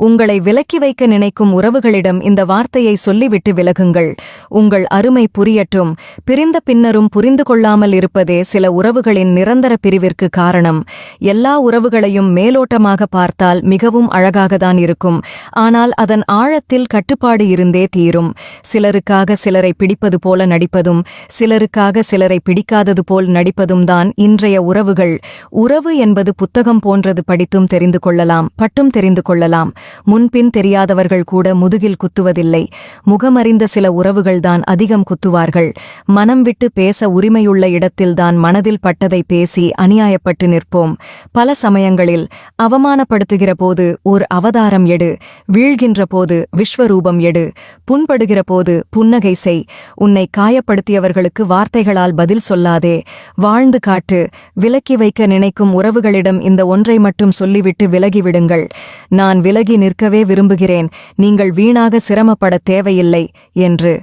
உங்களை விலக்கி வைக்க நினைக்கும் உறவுகளிடம் இந்த வார்த்தையை சொல்லிவிட்டு விலகுங்கள். உங்கள் அருமை புரியட்டும். பிரிந்த பின்னரும் புரிந்து கொள்ளாமல் இருப்பதே சில உறவுகளின் நிரந்தர பிரிவிற்கு காரணம். எல்லா உறவுகளையும் மேலோட்டமாக பார்த்தால் மிகவும் அழகாகத்தான் இருக்கும். ஆனால் அதன் ஆழத்தில் கட்டுப்பாடு இருந்தே தீரும். சிலருக்காக சிலரை பிடிப்பது போல நடிப்பதும் சிலருக்காக சிலரை பிடிக்காதது போல் நடிப்பதும் தான் இன்றைய உறவுகள். உறவு என்பது புத்தகம் போன்றது. படித்தும் தெரிந்து கொள்ளலாம், பட்டும் தெரிந்து கொள்ளலாம். முன்பின் தெரியாதவர்கள் கூட முதுகில் குத்துவதில்லை. முகமறிந்த சில உறவுகள்தான் அதிகம் குத்துவார்கள். மனம் விட்டு பேச உரிமையுள்ள இடத்தில்தான் மனதில் பட்டதை பேசி அநியாயப்பட்டு நிற்போம். பல சமயங்களில் அவமானப்படுத்துகிற போது ஓர் அவதாரம் எடு, வீழ்கின்ற போது விஸ்வரூபம் எடு, புண்படுகிற போது புன்னகை செய். உன்னை காயப்படுத்தியவர்களுக்கு வார்த்தைகளால் பதில் சொல்லாதே, வாழ்ந்து காட்டு. விலக்கி வைக்க நினைக்கும் உறவுகளிடம் இந்த ஒன்றை மட்டும் சொல்லிவிட்டு விலகிவிடுங்கள். நான் விலகி நிற்கவே விரும்புகிறேன், நீங்கள் வீணாக சிரமப்பட தேவையில்லை என்று.